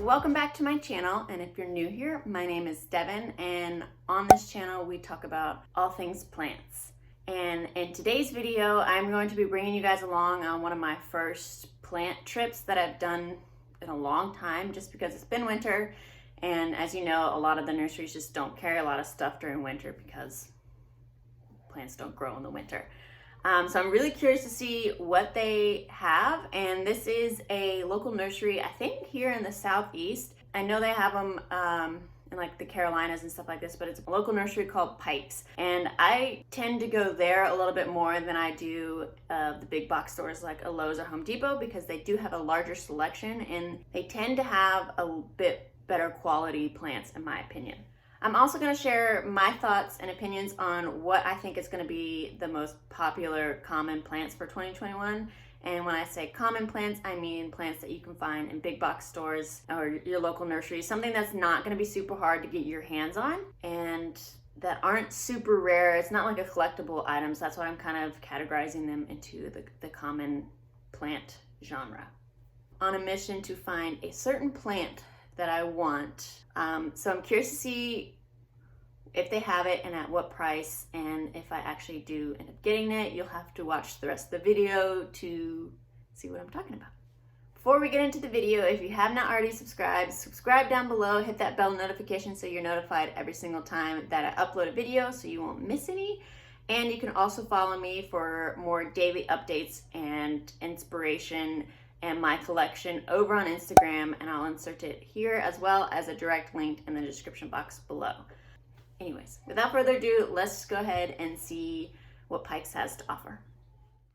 welcome back to my channel, and if you're new here, my name is Devin, and on this channel we talk about all things plants. And in today's video, I'm going to be bringing you guys along on one of my first plant trips that I've done in a long time, just because it's been winter, and as you know, a lot of the nurseries just don't carry a lot of stuff during winter because plants don't grow in the winter. So I'm really curious to see what they have, and this is a local nursery, I think here in the Southeast. I know they have them in like the Carolinas and stuff like this, but it's a local nursery called Pikes, and I tend to go there a little bit more than I do the big box stores like a Lowe's or Home Depot, because they do have a larger selection and they tend to have a bit better quality plants in my opinion. I'm also going to share my thoughts and opinions on what I think is going to be the most popular common plants for 2021. And when I say common plants, I mean plants that you can find in big box stores or your local nurseries, something that's not going to be super hard to get your hands on and that aren't super rare. It's not like a collectible items. That's why I'm kind of categorizing them into the common plant genre. On a mission to find a certain plant that I want. So I'm curious to see if they have it and at what price, and if I actually do end up getting it. You'll have to watch the rest of the video to see what I'm talking about. Before we get into the video, if you have not already subscribed, subscribe down below, hit that bell notification so you're notified every single time that I upload a video so you won't miss any. And you can also follow me for more daily updates and inspiration and my collection over on Instagram, and I'll insert it here as well as a direct link in the description box below. Anyways, without further ado, let's go ahead and see what Pikes has to offer.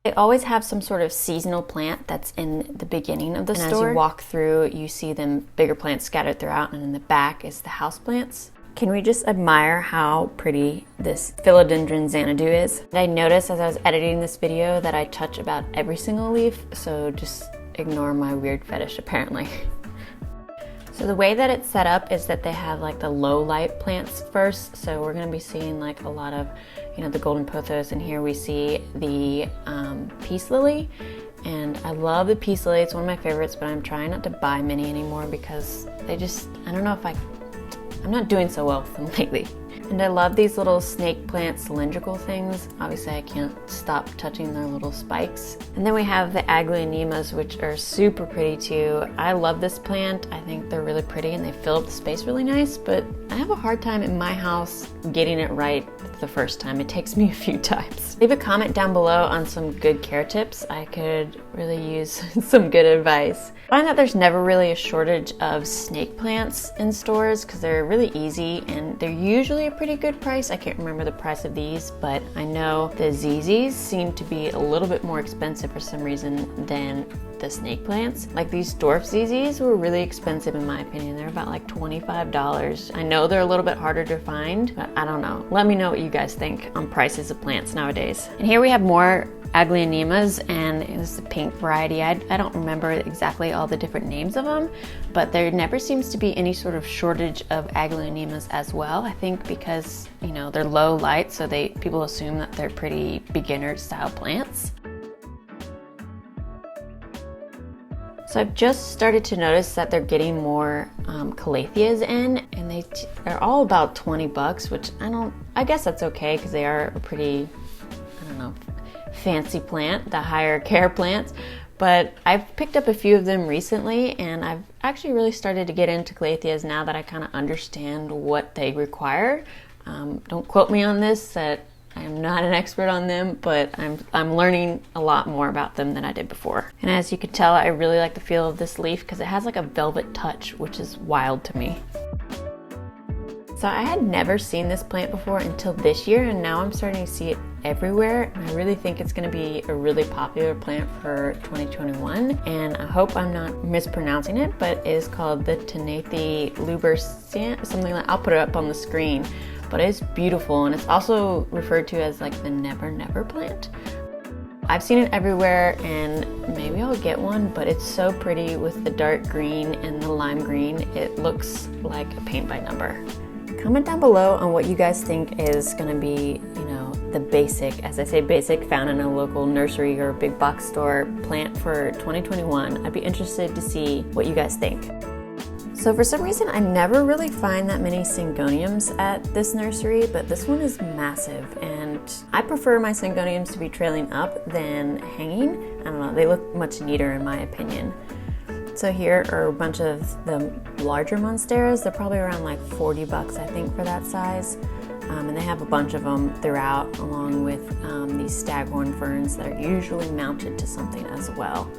They always have some sort of seasonal plant that's in the beginning of the store. As you walk through, you see them bigger plants scattered throughout, and in the back is the houseplants. Can we just admire how pretty this philodendron xanadu is? I noticed as I was editing this video that I touch about every single leaf, so just ignore my weird fetish apparently. So the way that it's set up is that they have like the low light plants first. So we're gonna be seeing like a lot of, the golden pothos, and here we see the peace lily. And I love the peace lily, it's one of my favorites, but I'm trying not to buy many anymore because they just, I don't know if I'm not doing so well with them lately. And I love these little snake plant cylindrical things. Obviously I can't stop touching their little spikes. And then we have the aglaonemas, which are super pretty too. I love this plant. I think they're really pretty and they fill up the space really nice, but I have a hard time in my house getting it right the first time. It takes me a few times. Leave a comment down below on some good care tips. I could really use some good advice. I find that there's never really a shortage of snake plants in stores because they're really easy and they're usually a pretty good price. I can't remember the price of these, but I know the ZZs seem to be a little bit more expensive for some reason than the snake plants. Like these dwarf ZZs were really expensive in my opinion. They're about like $25. I know they're a little bit harder to find, but I don't know. Let me know what you guys think on prices of plants nowadays. And here we have more aglaonemas, and it's the pink variety. I don't remember exactly all the different names of them, but there never seems to be any sort of shortage of aglaonemas as well. I think because, they're low light, so people assume that they're pretty beginner style plants. So I've just started to notice that they're getting more calatheas in, and they're all about 20 bucks, which I guess that's okay because they are a pretty, fancy plant, the higher care plants. But I've picked up a few of them recently, and I've actually really started to get into calatheas now that I kind of understand what they require. Don't quote me on this, that I am not an expert on them, but I'm learning a lot more about them than I did before. And as you can tell, I really like the feel of this leaf because it has like a velvet touch, which is wild to me. So I had never seen this plant before until this year, and now I'm starting to see it everywhere. And I really think it's going to be a really popular plant for 2021. And I hope I'm not mispronouncing it, but it is called the Tanethi luberscent, something like, I'll put it up on the screen. But it's beautiful, and it's also referred to as like the never never plant. I've seen it everywhere, and maybe I'll get one, but it's so pretty with the dark green and the lime green. It looks like a paint by number. Comment down below on what you guys think is going to be, the basic, as I say basic, found in a local nursery or big box store plant for 2021. I'd be interested to see what you guys think. So for some reason, I never really find that many syngoniums at this nursery, but this one is massive, and I prefer my syngoniums to be trailing up than hanging. I don't know, they look much neater in my opinion. So here are a bunch of the larger monsteras. They're probably around like 40 bucks, I think, for that size. And they have a bunch of them throughout, along with these staghorn ferns that are usually mounted to something as well.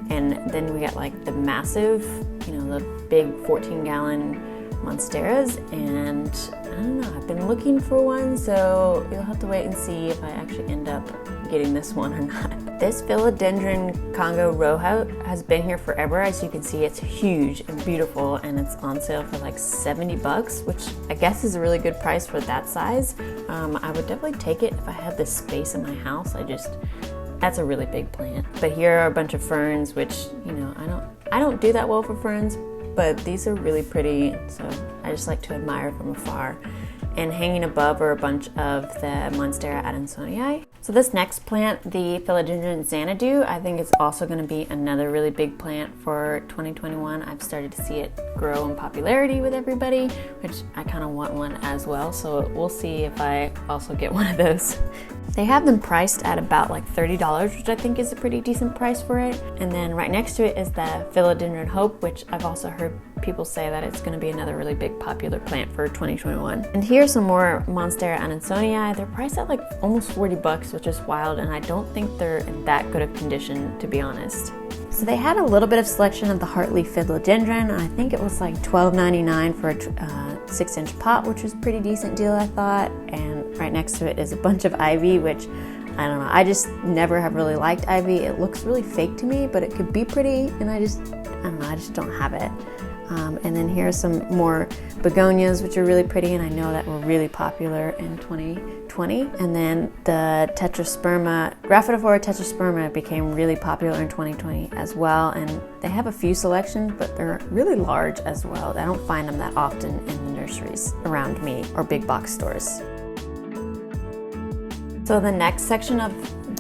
And then we got like the massive, the big 14-gallon monsteras, and I don't know, I've been looking for one, so you'll have to wait and see if I actually end up getting this one or not. This philodendron Congo row has been here forever. As you can see, it's huge and beautiful, and it's on sale for like 70 bucks, which I guess is a really good price for that size. I would definitely take it if I had this space in my house. That's a really big plant. But here are a bunch of ferns, which, I don't do that well for ferns, but these are really pretty, so I just like to admire from afar. And hanging above are a bunch of the Monstera adansonii. So this next plant, the Philodendron Xanadu, I think it's also going to be another really big plant for 2021. I've started to see it grow in popularity with everybody, which I kind of want one as well. So we'll see if I also get one of those. They have them priced at about like $30, which I think is a pretty decent price for it. And then right next to it is the Philodendron Hope, which I've also heard people say that it's going to be another really big popular plant for 2021. And here's some more Monstera adansonii. They're priced at like almost 40 bucks, which is wild, and I don't think they're in that good of condition, to be honest. So they had a little bit of selection of the heartleaf philodendron. I think it was like $12.99 for a 6-inch pot, which was a pretty decent deal, I thought. And right next to it is a bunch of ivy, which I don't know, I just never have really liked ivy. It looks really fake to me, but it could be pretty, and I just don't have it. And then here are some more begonias, which are really pretty, and I know that were really popular in 2020. And then the Graphidophora tetrasperma became really popular in 2020 as well. And they have a few selections, but they're really large as well. I don't find them that often in the nurseries around me or big box stores. So the next section of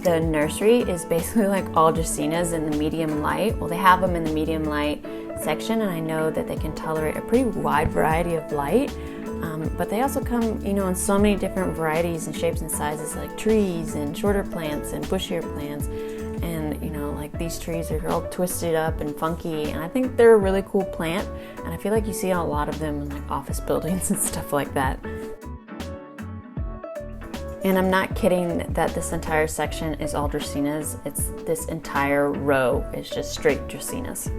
the nursery is basically like all dracaenas in the medium light. Well, they have them in the medium light section, and I know that they can tolerate a pretty wide variety of light, but they also come in so many different varieties and shapes and sizes, like trees and shorter plants and bushier plants, and like these trees are all twisted up and funky, and I think they're a really cool plant, and I feel like you see a lot of them in like office buildings and stuff like that. And I'm not kidding that this entire section is all dracaenas. It's this entire row is just straight dracaenas.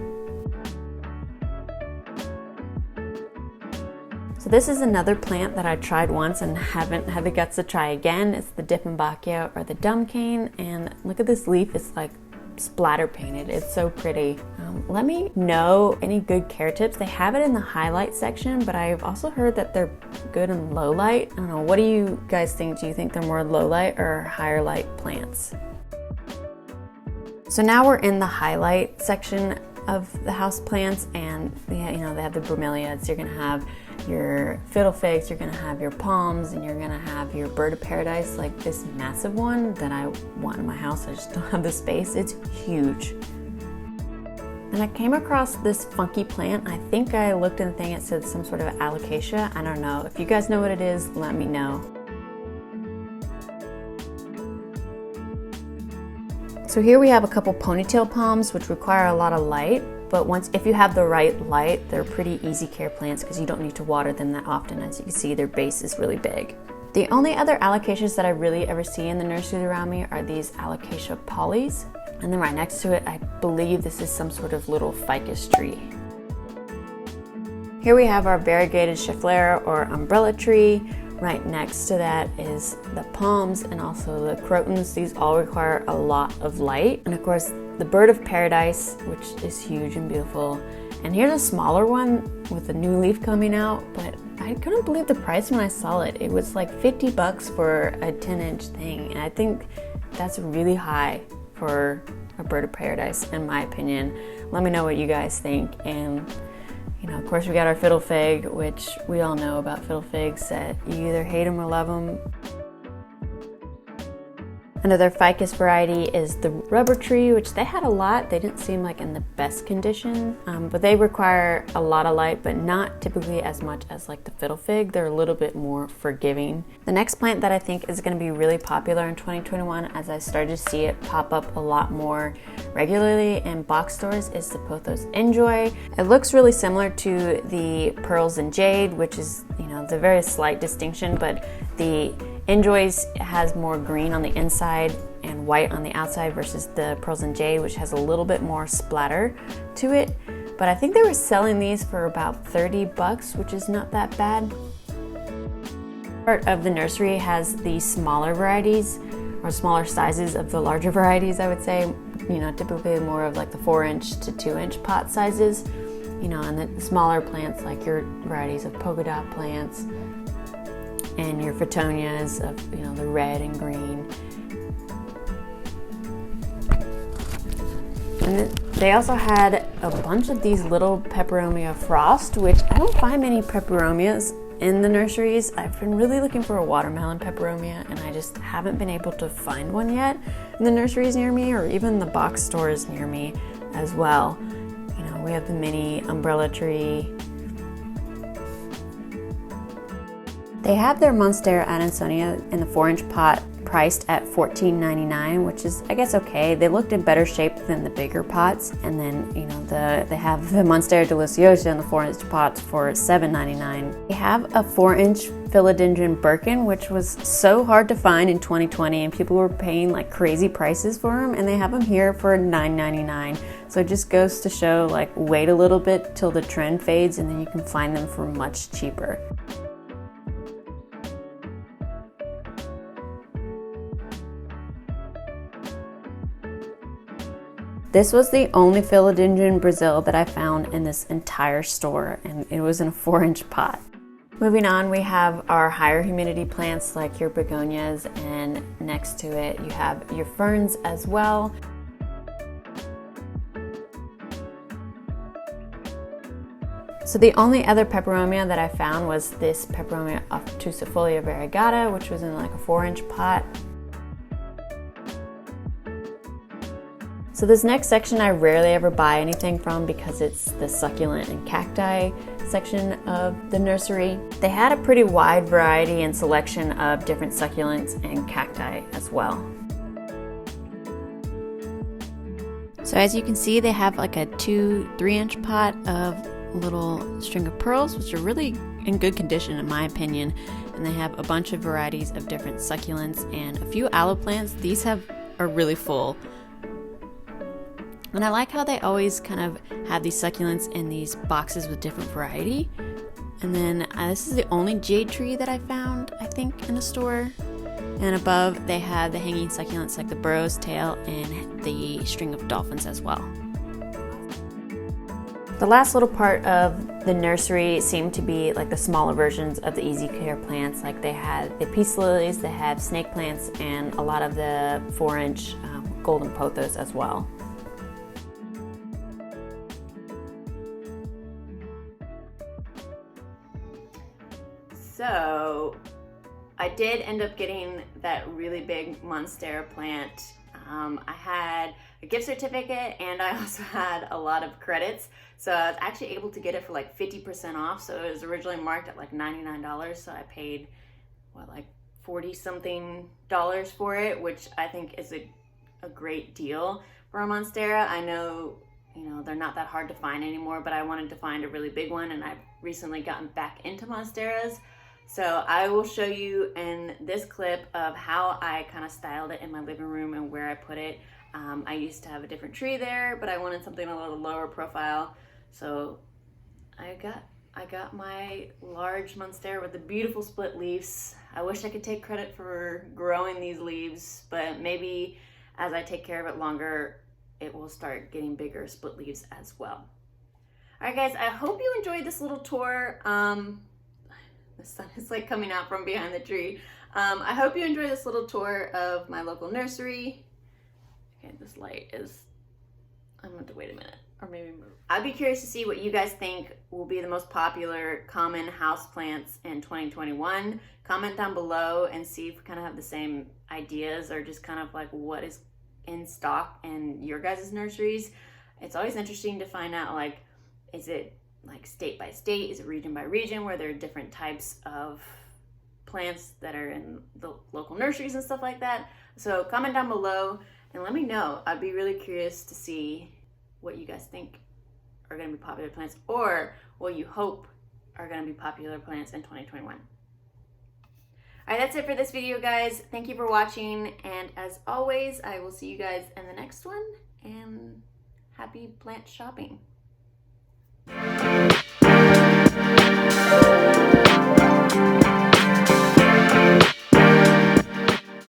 So this is another plant that I tried once and haven't had the guts to try again. It's the Dieffenbachia or the DUMCANE, and look at this leaf, it's like splatter painted. It's so pretty. Let me know any good care tips. They have it in the highlight section, but I've also heard that they're good in low light. I don't know, what do you guys think? Do you think they're more low light or higher light plants? So now we're in the highlight section of the house plants, and they have the bromeliads. You're gonna have your fiddlefigs, you're gonna have your palms, and you're gonna have your bird of paradise, like this massive one that I want in my house. I just don't have the space. It's huge. And I came across this funky plant. I think I looked in the thing, it said some sort of alocasia. I don't know. If you guys know what it is, let me know. So here we have a couple ponytail palms, which require a lot of light, but if you have the right light, they're pretty easy care plants because you don't need to water them that often. As you can see, their base is really big. The only other alocasias that I really ever see in the nurseries around me are these alocasia polys. And then right next to it, I believe this is some sort of little ficus tree. Here we have our variegated schefflera or umbrella tree. Right next to that is the palms and also the crotons. These all require a lot of light. And of course, the bird of paradise, which is huge and beautiful. And here's a smaller one with a new leaf coming out, but I couldn't believe the price when I saw it. It was like 50 bucks for a 10-inch thing. And I think that's really high for a bird of paradise, in my opinion. Let me know what you guys think. And of course, we got our fiddle fig, which we all know about fiddle figs, that you either hate them or love them. Another ficus variety is the rubber tree, which they had a lot. They didn't seem like in the best condition, but they require a lot of light, but not typically as much as like the fiddle fig. They're a little bit more forgiving. The next plant that I think is going to be really popular in 2021, as I started to see it pop up a lot more regularly in box stores, is the Pothos Enjoy. It looks really similar to the Pearls and Jade, which is, you know, the very slight distinction, but the Enjoys has more green on the inside and white on the outside versus the Pearls and Jade, which has a little bit more splatter to it. But I think they were selling these for about $30, which is not that bad. Part of the nursery has the smaller varieties, or smaller sizes of the larger varieties, I would say. You know, typically more of like the 4-inch to 2-inch pot sizes. You know, and the smaller plants like your varieties of polka dot plants, and your Frettonias of, you know, the red and green. And they also had a bunch of these little peperomia frost, which I don't find many peperomias in the nurseries. I've been really looking for a watermelon peperomia, and I just haven't been able to find one yet in the nurseries near me, or even the box stores near me as well. You know, we have the mini umbrella tree. They have their Monstera Adansonia in the 4-inch pot priced at $14.99, which is, I guess, okay. They looked in better shape than the bigger pots. And then, you know, they have the Monstera Delicioso in the 4-inch pots for $7.99. They have a 4-inch philodendron Birkin, which was so hard to find in 2020, and people were paying like crazy prices for them, and they have them here for $9.99. So it just goes to show, like, wait a little bit till the trend fades, and then you can find them for much cheaper. This was the only philodendron Brazil that I found in this entire store, and it was in a 4-inch pot. Moving on, we have our higher humidity plants like your begonias, and next to it you have your ferns as well. So the only other peperomia that I found was this Peperomia obtusifolia variegata, which was in like a 4-inch pot. So this next section I rarely ever buy anything from because it's the succulent and cacti section of the nursery. They had a pretty wide variety and selection of different succulents and cacti as well. So as you can see, they have like a 2-3-inch pot of little string of pearls, which are really in good condition in my opinion. And they have a bunch of varieties of different succulents and a few aloe plants. These are really full. And I like how they always kind of have these succulents in these boxes with different variety. And then this is the only jade tree that I found, I think, in a store. And above they have the hanging succulents like the burrow's tail and the string of dolphins as well. The last little part of the nursery seemed to be like the smaller versions of the easy care plants. Like they had the peace lilies, they had snake plants, and a lot of the 4-inch golden pothos as well. So I did end up getting that really big monstera plant. I had a gift certificate and I also had a lot of credits. So I was actually able to get it for like 50% off. So it was originally marked at like $99. So I paid, what, like 40 something dollars for it, which I think is a great deal for a monstera. I know, you know, they're not that hard to find anymore, but I wanted to find a really big one, and I've recently gotten back into monsteras. So I will show you in this clip of how I kind of styled it in my living room and where I put it. I used to have a different tree there, but I wanted something a little lower profile. So I got my large monstera with the beautiful split leaves. I wish I could take credit for growing these leaves, but maybe as I take care of it longer, it will start getting bigger split leaves as well. All right, guys, I hope you enjoyed this little tour. The sun is like coming out from behind the tree. I hope you enjoyed this little tour of my local nursery. Okay, this light is, I'm going to wait a minute. or maybe move. I'd be curious to see what you guys think will be the most popular common houseplants in 2021. Comment down below and see if we kind of have the same ideas or just kind of like what is in stock in your guys' nurseries. It's always interesting to find out, like, is it like state by state? Is it region by region where there are different types of plants that are in the local nurseries and stuff like that? So comment down below and let me know. I'd be really curious to see what you guys think are going to be popular plants or what you hope are going to be popular plants in 2021. All right, that's it for this video, guys. Thank you for watching, and as always, I will see you guys in the next one, and happy plant shopping.